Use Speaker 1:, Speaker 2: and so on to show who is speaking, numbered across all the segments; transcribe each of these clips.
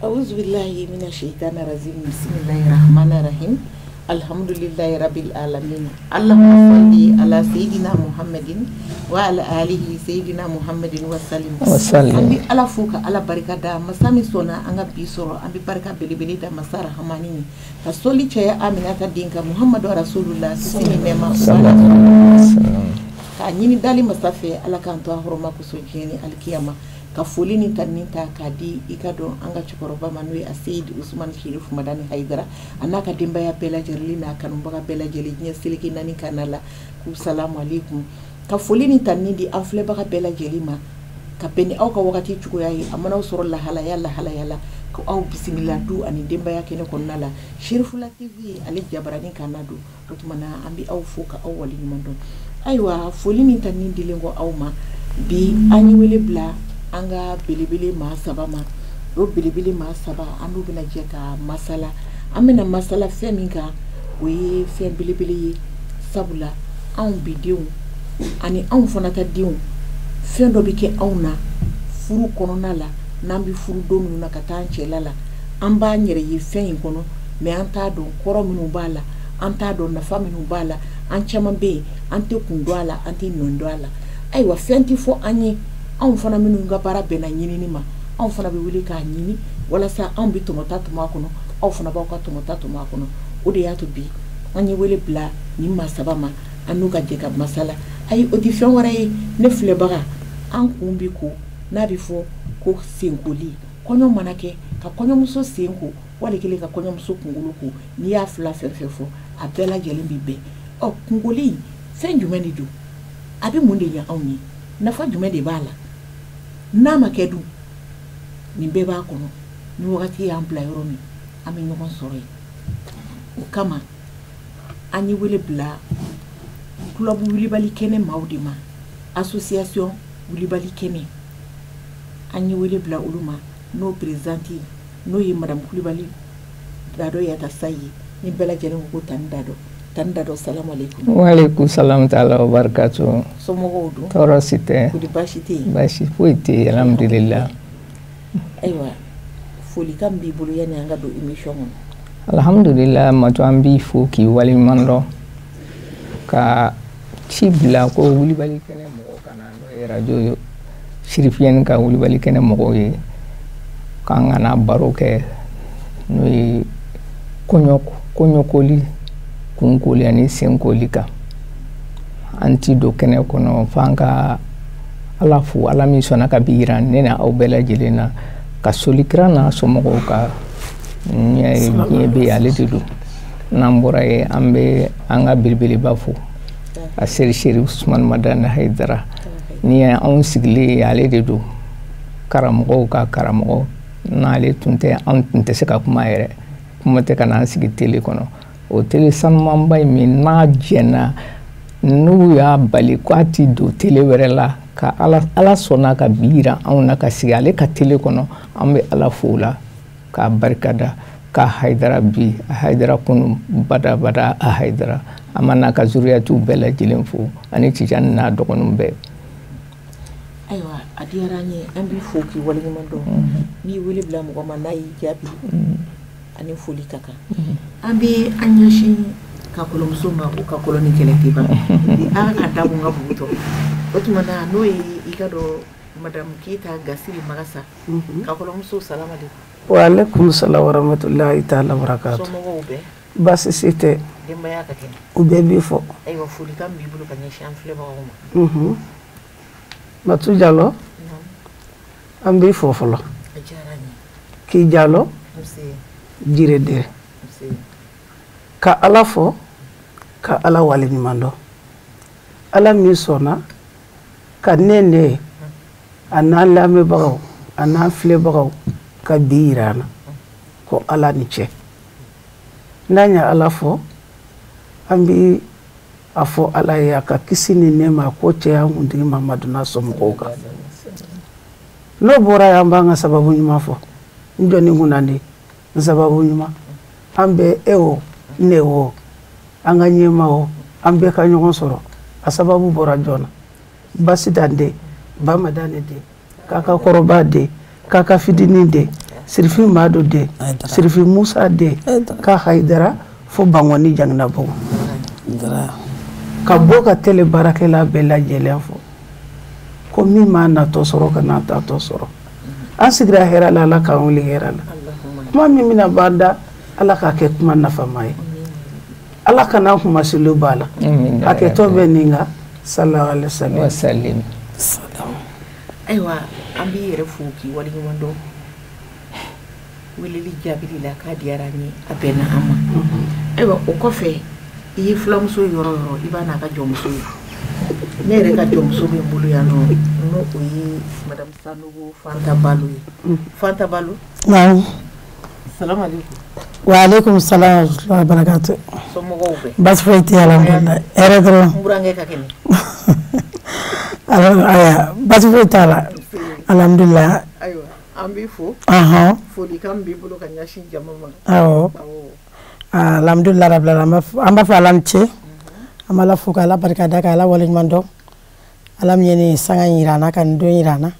Speaker 1: أعوذ بالله من الشيطان الرجيم بسم الله الرحمن الرحيم الحمد لله رب العالمين اللهم صل على سيدنا محمد وعلى آله سيدنا محمد وسلم أمي على فوق على بركة دا مسامي سونا أنغا بيسورو أمي بركة بلي دا مسار همانيني فصلي تشيا آمنة دينك محمد رسول الله سيدنا نما كأني دالي مسافة على كانتوا هرما كسوجيني الكيامة kafuli ni taninta kadi ikado anga chokoroba manwe asid Usman Shirif Madani Haidara anaka dimba ya bela jerlina kanumbaga bela jelinya siliki nani kanala ku salamu alaikum kafuli ni tanindi afle baga bela jelima kapeni au ka wakati chuko yayi amana usoro la hala yala ko au bismillah du ani dimba ya kene konnala Shirifula TV ali jabarani kanadu rutmana ambi au fuka au wali mando aywa fuli ni tanindi lengo au ma bi anyi wele bla anga bilibili ma saba ma o bilibili ma saba anu bina jeka masala amena masala feminga we fe bilibili sabula an bidiw ani an fonata diw fe do bike awna furu konona la nambi furu do minu na kata ancela la an ba nyere yi fe yin kono me an ta don koro minu bala an ta don na faminu bala an chama be an te kundwala an te nondwala aywa fenti fo anyi an fana minnu nga bara bena nyinini ma an fana be wuli ka nyini wala sa an bi tomota tuma kono aw fana ba ka tomota tuma kono o de ya to bi an yi wele bla ni ma saba ma anu ka je ka masala ay audition wara yi ne fle baga an kumbi ko na bi fo ko senkoli konyo manake ka konyo muso senko wala kile ka konyo muso kungulu ko ni ya fla fefefo abela jeli bibe o kungoli sen jumeni do abi munde ya awni nafa jumeni bala nama kedu ni beba kono ni wakati ya ampla yoromi ami nyokon sore kama ani wele bla club wili bali kene maudima association wili bali kene ani wele bla uluma no presidenti no yi madam kulibali dado ya tasayi ni bela jere ko tandado salamu alaikum
Speaker 2: wa alaikum salam taala wa barakatuh
Speaker 1: somo godu
Speaker 2: torosite
Speaker 1: kudi
Speaker 2: bashi fuiti alhamdulillah
Speaker 1: aywa foli kam bi bulu yani anga do emission
Speaker 2: alhamdulillah mato ambi fu ki wali mando ka chibla ko wuli bali kene mo kana no radio shirifien ka wuli bali kene mo ko yi kangana baroke no konyokoli kunkoli ani senkolika anti do kene kono fanga alafu alami sona ka biran nena au bela jelena ka solikrana somogo ka nyebe aledu nambora e ambe anga bilbili bafu a seri Usman Madani Haidara ni on sigli aledu karamogo ka karamogo na ale tunte se ka kuma yere kuma te kana sigi tele kono o tele sanman bay min na jena nu ya bali kwati do tele werela ka ala sona ka bira awna ka sigale ka tele kono ambe ala fula ka barkada ka Haidara bi Haidara kunu bada a Haidara amana ka zuriyatu bela jilenfu ani tijan na dogonum be
Speaker 1: aywa adiyaranye ambi foki wala ni mando ni wele bla mo ma nayi jabi ani foli kaka ambi anyashi ka kolomso ma ko ka koloni keleke ba di aka tabu ngabuto otumana no ikado madam Kita Gasiri Magasa ka kolomso salamu alaikum
Speaker 3: wa alaikum salam wa rahmatullahi ta'ala wa barakatuh
Speaker 1: somo ube
Speaker 3: basi site
Speaker 1: demba ya kake
Speaker 3: ube bifo
Speaker 1: aywa foli kam bi bulu kanyashi am fleba uma
Speaker 3: Matu Jalo ambi fofolo ki Jalo jire de ka ala fo ka ala wali mando ala mi sona ka nene ana lame bagaw ana fle bagaw ka birana ko ala ni che nanya ala fo ambi afo ala ya ka kisini nema ko che ya hundi Muhammadu na so mkoka no bora ya mbanga sababu nyuma fo njoni ngunani sababu nyuma ambe ewo newo anga nyema o ambe ka nyongo soro asababu bora jona basi dande ba madane de kaka koroba de kaka fidini de Sirifin Mado de Sirifin Musa de ka Haidara fo Bangoni Jangna Bogo ka bɔ ka tele baarakɛla bɛɛ lajɛlen fɔ ko min ma natɔ sɔrɔ ka n'a tatɔ sɔrɔ an sigira hɛrɛ la Ala k'an wuli hɛrɛ la kuma min bɛna ban da Ala k'a kɛ kuma nafama ye Ala kana kumasilo b'a la hakɛtɔ bɛ nin kan sallallahu alaihi wasallam
Speaker 1: ayiwa an b'i yɛrɛ fo k'i waleɲuman dɔn weleli jaabili la k'a diyara n ye a bɛnna an ma ayiwa o kɔfɛ i ye filamuso yɔrɔ yɔrɔ i b'a n'a ka jɔnmuso ye ne yɛrɛ ka jɔnmuso bɛ n bolo yan nɔ n'o o ye madame Sanogo Fanta Balo ye Fanta Balo salamu alaikum
Speaker 4: wa alaikum salam wa barakatuh
Speaker 1: somɔgɔw bɛ
Speaker 4: baasi foyi tɛ alhamdulillah hɛrɛ dɔrɔn
Speaker 1: n burankɛ ka kɛnɛ
Speaker 4: aya baasi foyi t'a la alhamdulillah
Speaker 1: ayiwa an b'i fo folikan b'i bolo ka ɲɛsin jama ma
Speaker 4: awɔ alhamdulillah rabbil alamin an b'a fɔ Ala ni ce an b'Ala fo k'Ala barikada k'Ala waleɲuman dɔn Ala min ye nin sanga in jira an na ka nin don jira an na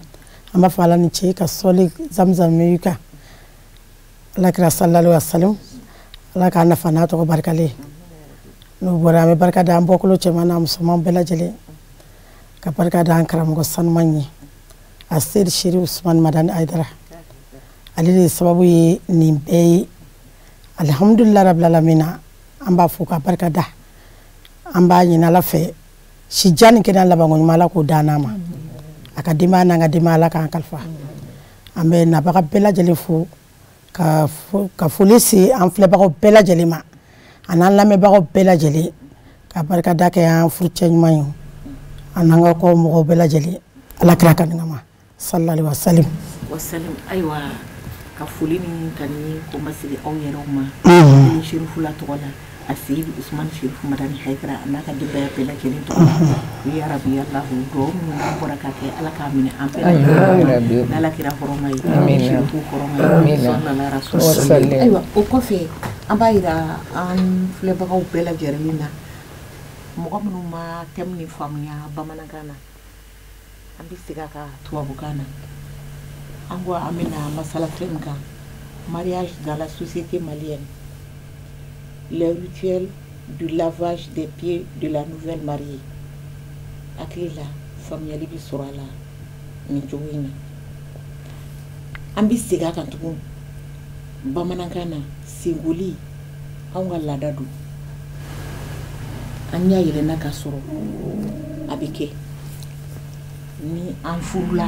Speaker 4: an b'a fɔ Ala ni ce ka sɔli Zamzam min kan Alakira sallallahu alaihi wasallam Ala k'a nafa n'a tɔgɔ barikalen n'o bɔra an bɛ barika da an bɔkolo cɛman n'a musoman bɛɛ lajɛlen ka barika da an karamɔgɔ sanuman ye a Seydi Seri Usmani Madani Haidara ale de sababu ye nin bɛɛ ye alhamdulillah rabbil alamin an b'a fo ka barika da an b'a ɲini Ala fɛ si jan ni kɛnɛya labanko ɲuman Ala k'o d'an ma a ka denbaya n'an ka denbaya Ala k'an kalifa an bɛ nabaga bɛɛ lajɛlen fo ka foli se an filɛbagaw bɛɛ lajɛlen ma a n'an lamɛnbagaw bɛɛ lajɛlen ka barika da kɛ an furucɛ ɲuman ye an n'an ka kɔ mɔgɔw bɛɛ lajɛlen Alakira kanigama sallallahu alaihi wasallam
Speaker 1: ayiwa ka foli ni tani ko ma sigi aw yɛrɛw ma ni Sherifu la tɔgɔ la a Seydi Usmani Sherifu Madani Haidara a n'a ka denbaya bɛɛ lajɛlen tɔgɔ la ya rabbi Allahu duwawu minnu an bɔra ka kɛ Ala k'a minɛ an bɛɛ lajɛlen na Alakira hɔrɔma ye Sherifu hɔrɔma ye sallallahu alaihi wasallam ayiwa o kɔfɛ an b'a yira an filɛbagaw bɛɛ lajɛlen na mɔgɔ minnu ma thème ni faamuya bamanankan na an bɛ segin a kan tubabukan na an ko an bɛna masala fɛn kan mariage dans la société malienne les rituels du lavage des pieds de la nouvelle mariée hakili la faamuyali bɛ sɔrɔ a la nin cogo in na an bɛ segin a kan tugun bamanankan na senkoli anw ka laada don an y'a yɛlɛnna ka sɔrɔ a bɛ kɛ ni an furula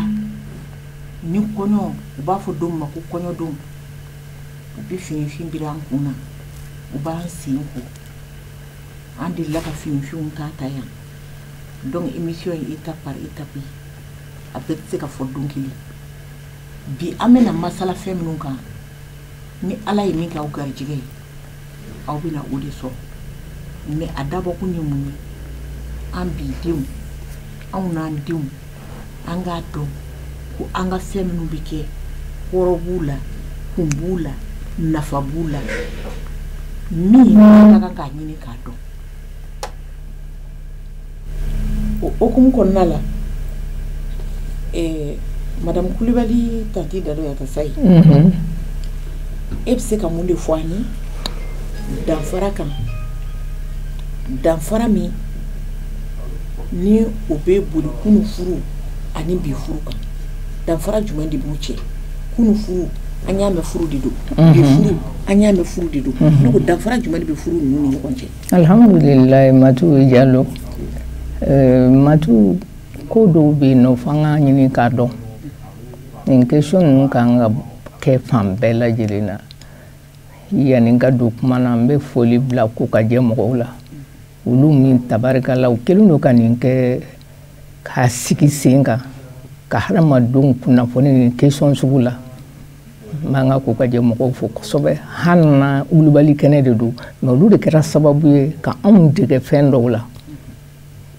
Speaker 1: ni kɔɲɔ u b'a fɔ don ma ko kɔɲɔ don u bɛ finifin biri an kun na u b'an sen ko an delila ka finifinw ta yan donc émission ye étape par étape a bɛɛ tɛ se ka fɔ don kelen bi an bɛna masala fɛn minnu kan ni Ala ye min kɛ aw garijɛgɛ ye aw bɛna o de sɔrɔ mais a dabɔkun ye mun ye an bi denw anw n'an denw an k'a dɔn ko an ka fɛn minnu bɛ kɛ kɔrɔ b'u la kun b'u la nafa b'u la min an ka kan k'a ɲini k'a dɔn o hukumu kɔnɔna la madame Kulibali tanti Dado Yatasayi e bɛ se ka mun de fɔ an ye danfara kan danfara min ni o bɛ boli kunu furu ani bi furu kan danfara jumɛn de b'u cɛ kunu furu an y'a mɛn furu de don bi furu an y'a mɛn furu de don ne ko danfara jumɛn de bɛ furu ninnu ni ɲɔgɔn cɛ
Speaker 2: alhamdulillah Matu Jalo Matu ko dɔw bɛ yen nɔ f'an k'a ɲini k'a dɔn nin question ninnu kan ka kɛ fan bɛɛ lajɛlen na yanni n ka don kuma na n bɛ foli bila ko ka jɛ mɔgɔw la olu min tabarikala u kɛlen don ka nin kɛ k'a sigi sen kan ka hadamadenw kunnafoni nin question sugu la n b'an ka ko ka jɛ mɔgɔw fo kosɛbɛ hali na wulibali kɛnɛ de don mais olu de kɛra sababu ye ka anw dege fɛn dɔw la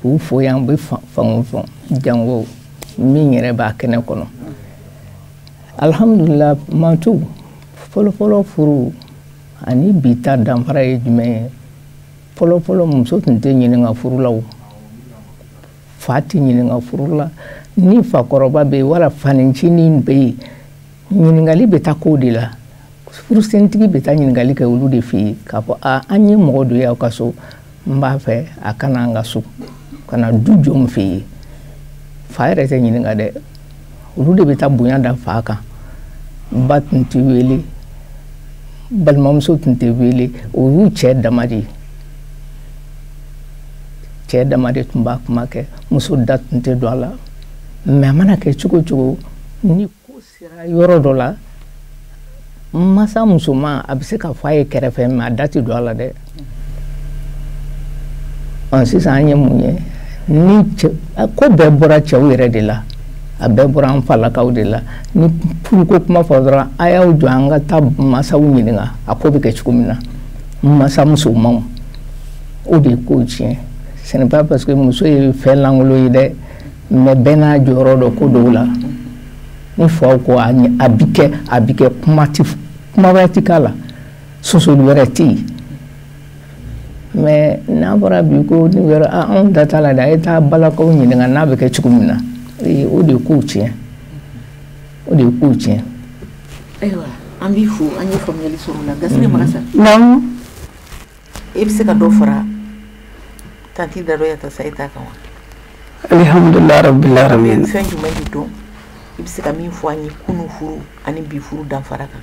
Speaker 2: k'u fo yan u bɛ fan o fan jango min yɛrɛ b'a kɛnɛ kɔnɔ alhamdulillah Matu fɔlɔfɔlɔ furu ani bi ta danfara ye jumɛn ye fɔlɔfɔlɔ muso tun tɛ ɲininka furu la o fa tɛ ɲininka furu la ni fakɔrɔba bɛ yen wala fanicinin bɛ yen ɲininkali bɛ taa ko de la furusentigi bɛ taa ɲininkali kɛ olu de fɛ yen k'a fɔ an ye mɔgɔ dɔ ye aw ka so n b'a fɛ a kana an ka so ka na du jɔ n fɛ yen fa yɛrɛ tɛ ɲininka dɛ olu de bɛ taa bonya da fa kan ba tun tɛ wele balimamuso tun tɛ wele o y'u cɛ dama de ye cɛ dama de tun b'a kuma kɛ muso da tun tɛ don a la mais a mana kɛ cogo cogo ni ko sera yɔrɔ dɔ la masa musoman a bɛ se ka fɔ a ye kɛrɛfɛ mais a da tɛ don a la dɛ sisan an ye mun ye ni ko bɛɛ bɔra cɛw yɛrɛ de la a bɛɛ bɔra an falakaw de la ni furuko kuma fɔ dɔrɔn a y'aw jɔ an ka taa masaw ɲininka a ko bɛ kɛ cogo min na masa musomanw o de ye kow tiɲɛ ce n'est pas parce que muso ye fɛn lankolon ye dɛ mais bɛɛ n'a jɔyɔrɔ dɔ ko dɔw la ni faw ko a bɛ kɛ kuma wɛrɛ ti k'a la sosoli wɛrɛ tɛ yen mais n'a bɔra bi ko ni wɛrɛ anw da t'a la dɛ a ye taa balakaw ɲininka n'a bɛ kɛ cogo min na o de ye kow tiɲɛ o de ye kow tiɲɛ.
Speaker 1: ayiwa an b'i fo an ye faamuyali sɔrɔ o la Gasire Magasa.
Speaker 3: naamu.
Speaker 1: e bɛ se ka dɔ fara tanti Daroyata Sayita kan wa.
Speaker 3: alhamdulilayi rabbil alamin.
Speaker 1: fɛn jumɛn de dɔn i bɛ se ka min fɔ an ye kunun furu ani bi furu danfara kan.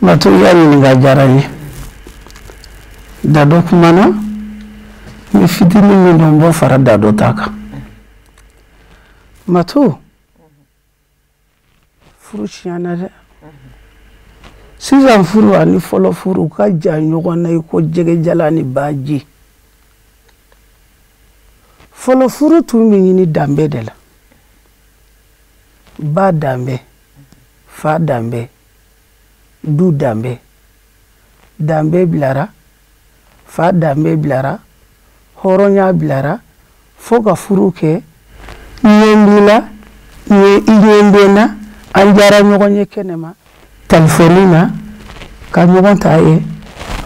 Speaker 3: Matu y'a ɲininka diyara n ye da dɔ kumana n bɛ fitinin min dɔn n b'o fara da dɔ ta kan. Matu furu tiɲɛna dɛ sisan furu ani fɔlɔ furu ka jan ɲɔgɔn na i ko jɛgɛjala ni baji. Fɔlɔ furu tun bɛ ɲini danbe de la ba danbe fa danbe du danbe danbe bilara fa danbe bilara hɔrɔnya bilara fo ka furu kɛ ɲɛnbila ɲɛnbina an jara ɲɔgɔn ye kɛnɛma telefoni na ka ɲɔgɔn ta ye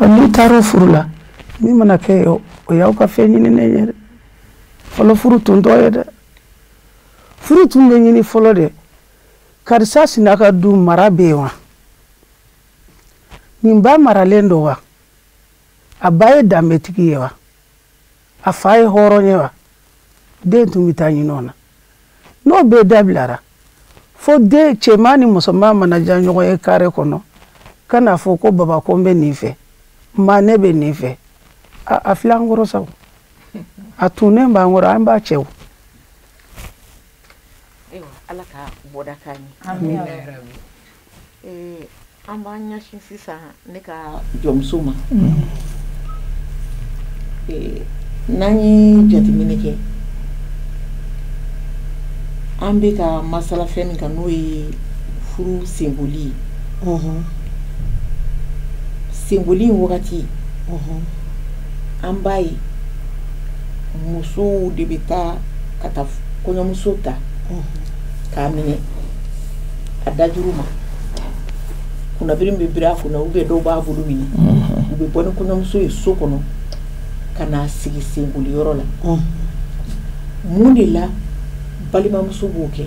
Speaker 3: n'u taara furu la min mana kɛ o y'aw ka fɛn ɲininen ye dɛ fɔlɔ furu tun tɔ ye dɛ furu tun bɛ ɲini fɔlɔ de karisa sina ka du mara bɛ yen wa nin ba maralen don wa a ba ye danbetigi ye wa a fa ye hɔrɔn ye wa den tun bɛ taa ɲini o na n'o bɛɛ dabilara fo den cɛman ni musoman mana ja ɲɔgɔn ye kare kɔnɔ ka n'a fɔ ko baba ko n bɛ nin fɛ ma ne bɛ nin fɛ a filɛ an kɔrɔ sa a tunnen b'an kɔrɔ an b'a cɛw.
Speaker 1: Ala ka bɔda k'a ɲɛ. An b'an ɲɛsin sisan ne ka jɔmuso ma. N'an ye jateminɛ kɛ an bɛ ka masala fɛn min kan n'o ye furu senboli ye. Senboli in wagati an b'a ye musow de bɛ taa ka taa kɔɲɔmuso ta k'a minɛ a da juru ma kunnabiri bɛ biri a kunna dɔw b'a bolo minɛ u bɛ bɔ ni kɔɲɔmuso ye so kɔnɔ ka n'a sigi senboli yɔrɔ la mun de la balimamuso b'o kɛ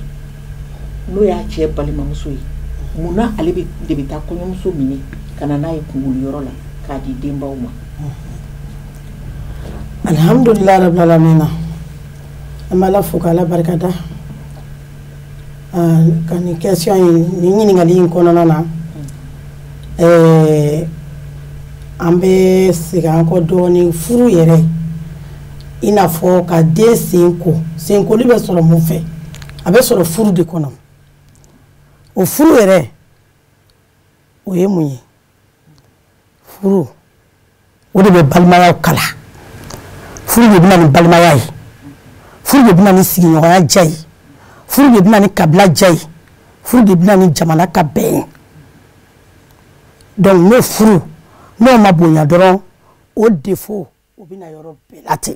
Speaker 1: n'o y'a cɛ balimamuso ye mun na ale de bɛ taa kɔɲɔmuso minɛ ka na n'a ye kunkolo yɔrɔ la k'a di denbaw ma.
Speaker 4: Alhamdulillah rabbil alamin. An b'Ala fo k'Ala barikada ka nin question in nin ɲininkali in kɔnɔna na an bɛ segin an kɔ dɔɔnin furu yɛrɛ i n'a fɔ ka den senkoli bɛ sɔrɔ mun fɛ a bɛ sɔrɔ furu de kɔnɔ o furu yɛrɛ o ye mun ye furu o de bɛ balimayaw kala furu de bɛna ni balimaya ye furu de bɛna ni sigiɲɔgɔnya diya ye furu de bɛna ni kabila diya ye furu de bɛna ni jamana ka bɛn ye donc n'o furu n'o ma bonya dɔrɔn o défaut o bɛna yɔrɔ bɛɛ la ten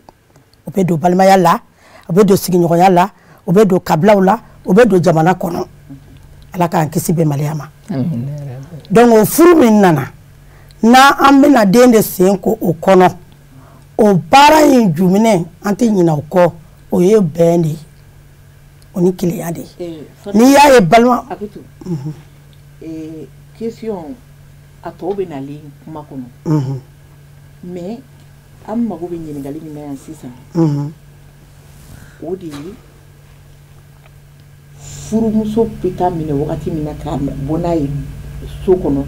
Speaker 4: o bɛ don balimaya la o bɛ don sigiɲɔgɔnya la o bɛ don kabilaw la o bɛ don jamana kɔnɔ Ala k'an kisi bɛnbaliya ma donc o furu min nana n'an bɛna den de sen ko o kɔnɔ o baara in jumɛn an tɛ ɲinɛ o kɔ o ye bɛn de ye o ni keleya de n'i y'a ye balima
Speaker 1: question a tɔw bɛ nalen kuma kɔnɔ mais an mago bɛ ɲininkali min na yan sisan o de ye furumuso bɛ taa minɛ wagati min na k'a bɔ n'a ye so kɔnɔ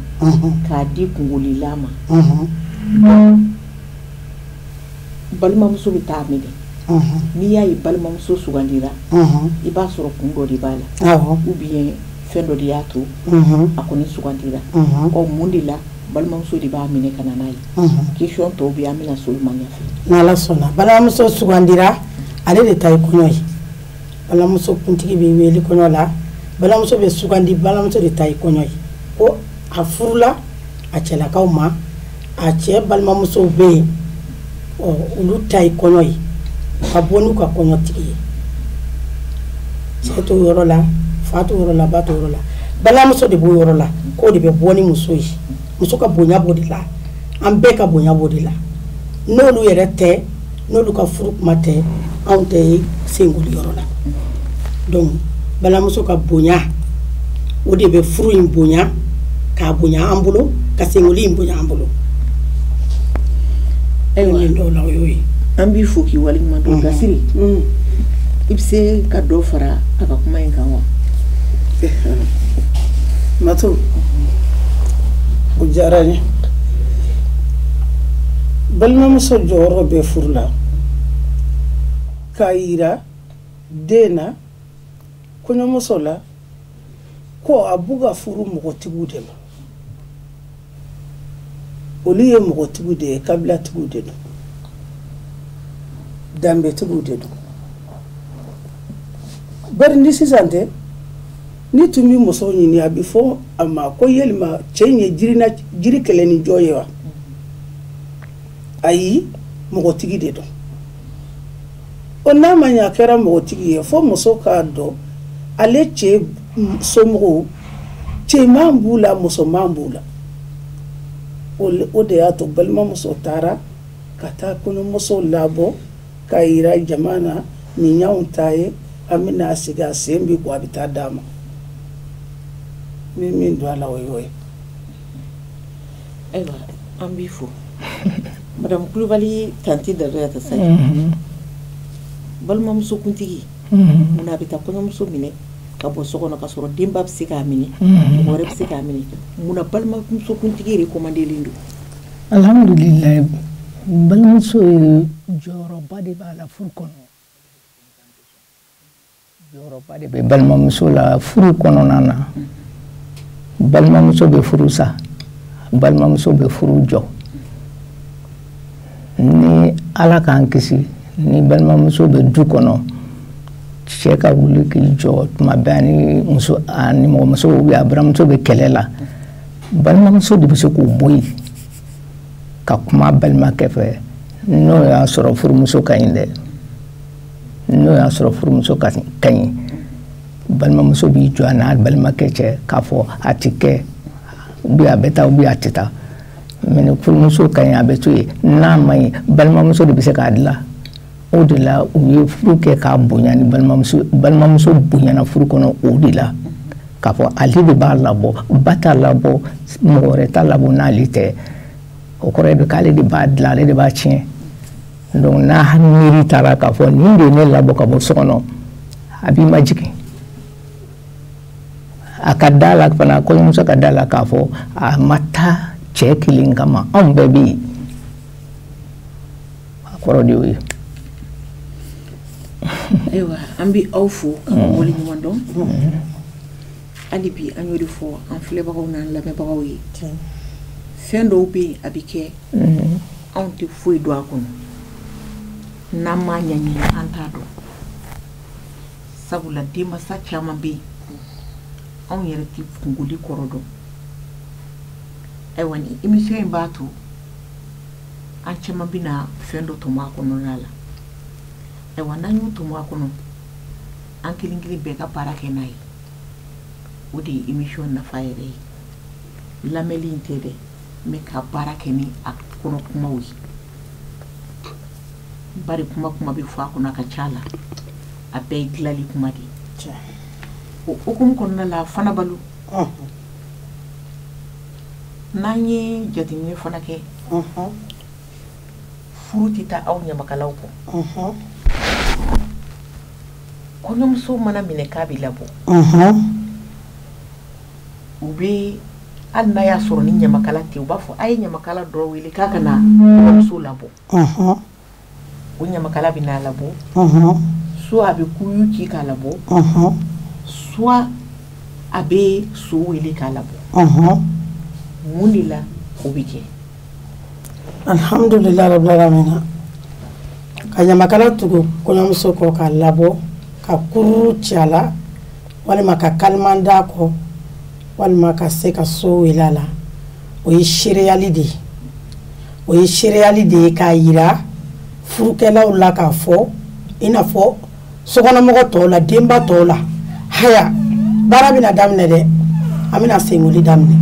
Speaker 1: k'a di kungolila ma balimamuso bɛ taa minɛ n'i y'a ye balimamuso sugandira i b'a sɔrɔ kun dɔ de b'a la ou bien fɛn dɔ de y'a to a kɔni sugandira mun de la balimamuso de b'a minɛ ka na n'a ye question tɔw bɛ an bɛna so ma ɲɛfɛ
Speaker 4: n'Ala sɔnna balimamuso sugandira ale de ta ye kɔɲɔ ye balimamuso kuntigi bɛ wele kɔɲɔ la balimamuso bɛ sugandi balimamuso de ta ye kɔɲɔ ye ko a furula a cɛlakaw ma a cɛ balimamusow bɛ yen olu ta ye kɔɲɔ ye ka bɔ n'u ka kɔɲɔtigi ye cɛ t'o yɔrɔ la fa t'o yɔrɔ la ba t'o yɔrɔ la balimamuso de b'o yɔrɔ la k'o de bɛ bɔ ni muso ye muso ka bonya b'o de la an bɛɛ ka bonya b'o de la n'olu yɛrɛ tɛ n'olu ka furu kuma tɛ anw tɛ senkoli yɔrɔ la donc balimamuso ka bonya o de bɛ furu in bonya k'a bonya an bolo ka senkoli in bonya an bolo
Speaker 1: ayiwa dɔw la o y'o ye an b'i fo k'i waleɲuman dɔn Gasiri i bɛ se ka dɔ fara a ka kuma in kan wa
Speaker 3: Matu o diyara n ye balimamuso jɔyɔrɔ bɛ furu la k'a yira den na kɔɲɔmuso la ko a b'u ka furu mɔgɔtigiw de ma olu ye mɔgɔtigiw de ye kabilatigiw de don danbetigiw de don bari ni sisan tɛ ni tun bɛ muso ɲini a bɛ fɔ a ma ko yalima cɛ in ye jiri kɛlɛ ni jɔ ye wa ayi mɔgɔtigi de don o n'a ma ɲɛ a kɛra mɔgɔtigi ye fo muso k'a dɔn ale cɛ somɔgɔw cɛman b'u la musoman b'u la o de y'a to balimamuso taara ka taa kɔɲɔmuso labɔ k'a yira jama na nin y'anw ta ye an bɛna sigi a sen bi ko a bɛ taa d'a ma min don a la o y'o ye
Speaker 1: ayiwa an b'i fo madame Kulibali tanti Daduyata Sadio balimamuso kuntigi munna a bɛ taa kɔɲɔmuso minɛ ka bɔ so kɔnɔ ka sɔrɔ denba bɛ se k'a minɛ mɔgɔ wɛrɛ bɛ se k'a minɛ munna balimamuso kuntigi recommandelen don
Speaker 2: alhamdulillah balimamuso jɔyɔrɔba de b'a la furu kɔnɔ jɔyɔrɔba de bɛ balimamuso la furu kɔnɔna na balimamuso bɛ furu sa balimamuso bɛ furu jɔ ni Ala k'an kisi ni balimamuso bɛ du kɔnɔ cɛ ka wuli k'i jɔ tuma bɛɛ ni mɔgɔmuso ou bien a baramuso bɛ kɛlɛ la balimamuso de bɛ se k'o bɔ yen ka kuma balimakɛ fɛ n'o y'a sɔrɔ furumuso ka ɲi dɛ n'o y'a sɔrɔ furumuso ka ɲi balimamuso b'i jɔ a n'a balimakɛ cɛ k'a fɔ a tɛ kɛ ou bien a bɛ taa ou bien a tɛ taa mais ni furumuso ka ɲi a bɛ to yen n'a ma ɲi balimamuso de bɛ se k'a dilan o de la u ye furu kɛ k'a bonya ni balimamuso bonyana furu kɔnɔ o de la k'a fɔ ale de b'a labɔ ba t'a labɔ mɔgɔ wɛrɛ t'a labɔ n'ale tɛ o kɔrɔ ye k'ale de b'a dilan ale de b'a tiɲɛ donc n'a miiri taara k'a fɔ nin de ye ne labɔ ka bɔ so kɔnɔ a b'i majigin a ka da la fana kɔɲɔmuso ka da la k'a fɔ a ma taa cɛ kelen kama anw bɛɛ bɛ yen a kɔrɔ de y'o ye
Speaker 1: ayiwa an bɛ aw fo ka wale ɲuman dɔn hali bi an y'o de fɔ an filɛbagaw n'an lamɛnbagaw ye fɛn dɔw bɛ yen a bɛ kɛ anw tɛ foyi dɔn a kɔnɔ n'an m'a ɲɛɲini an t'a dɔn sabula denmansa caman bɛ yen anw yɛrɛ tɛ kungoli kɔrɔ dɔn ayiwa ni émission in b'a to an caman bɛna fɛn dɔ tɔmɔ a kɔnɔna la ayiwa n'an y'o tɔmɔ a kɔnɔ an kelen kelen bɛɛ ka baara kɛ n'a ye o de ye émission nafa yɛrɛ ye lamɛnni in tɛ dɛ mais ka baara kɛ ni a kɔnɔ kumaw ye bari kuma bɛ fɔ a kɔnɔ a ka ca la a bɛɛ ye dilanli kuma de o hukumu kɔnɔna la fana balo n'an ye jateminɛ fana kɛ furu tɛ taa aw ɲamakalaw kɔ kɔɲɔmuso mana minɛ k'a bɛ labɔ u bɛ hali n'a y'a sɔrɔ ni ɲamakala tɛ u b'a fɔ a ye ɲamakala dɔ wele k'a ka na kɔɲɔmuso labɔ o ɲamakala bɛ n'a labɔ soit a bɛ kuyu ci k'a labɔ soit a bɛ so wele k'a labɔ mun de la o bɛ kɛ
Speaker 4: alhamdulillah rabbil alamin ka ɲamakala tugu kɔɲɔmuso kɔ k'a labɔ ka kuru ci a la walima ka kaliman d'a kɔ walima ka se ka so wele a la o ye seereyali de ye o ye seereyali de ye k'a yira furukɛlaw la k'a fɔ i n'a fɔ sokɔnɔmɔgɔ tɔw la denba tɔw la haya baara bɛna daminɛ dɛ an bɛna senkoli daminɛ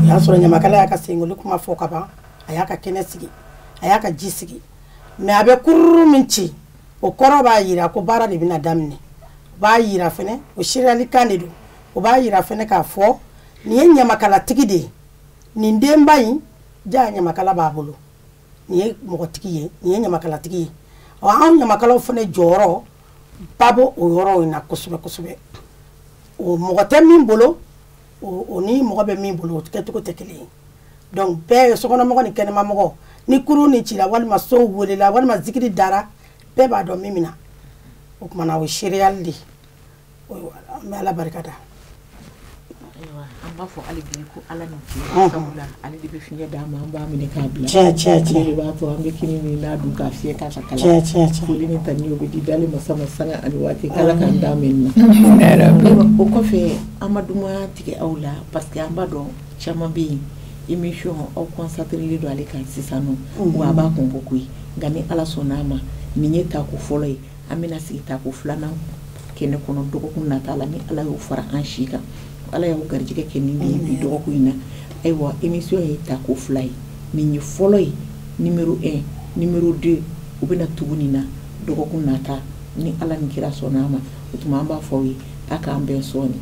Speaker 4: o y'a sɔrɔ ɲamakala y'a ka senkoli kuma fɔ ka ban a y'a ka kɛnɛ sigi a y'a ka ji sigi mais a bɛ kururu min ci o kɔrɔ b'a yira ko baara de bɛna daminɛ o b'a yira fɛnɛ o seereyali kan de don o b'a yira fɛnɛ k'a fɔ nin ye ɲamakalatigi de ye nin denba in ja ɲamakala b'a bolo nin ye mɔgɔtigi ye nin ye ɲamakalatigi ye anw ɲamakalaw fɛnɛ jɔyɔrɔ ba bɔ o yɔrɔ in na kosɛbɛ kosɛbɛ o mɔgɔ tɛ min bolo o ni mɔgɔ bɛ min bolo o kɛcogo tɛ kelen ye donc bɛɛ sokɔnɔmɔgɔ ni kɛnɛmamɔgɔ ni kuru ni cila walima so welela walima zikiri dara bɛɛ b'a dɔn min mina o kumana o ye seereyali de ye an bɛ ala barika da
Speaker 1: an b'a fɔ hali bi ko ala ni ce sabula ale de bɛ fiɲɛ d'a ma an b'a minɛ k'a bila
Speaker 4: tiɲɛ
Speaker 1: ale de b'a to an bɛ kini min n'a dun k'a fiyɛ k'a ka kala foli ni tani o bɛ di dale ma sama sanga ani waati k'ala k'an d'a min na o kɔfɛ an ma dumaya tigɛ aw la parce que an b'a dɔn caman bɛ yen émission aw concentré don ale kan sisan nɔ wa a b'a kun bɔ koyi nka ni ala sɔnn'a ma nin ye tako fɔlɔ ye an bɛna sigi tako filanan kɛnɛ kɔnɔ dɔgɔkun nata la ni ala y'o fara an si kan ala y'o garijɛgɛ kɛ nin ye bi dɔgɔkun in na ayiwa émission ye tako fila ye nin ye fɔlɔ ye numéro 1 numéro 2 u bɛna tugu nin na dɔgɔkun nata ni ala ni kira sɔnn'a ma o tuma an b'a fɔ aw ye a k'an bɛn sɔɔni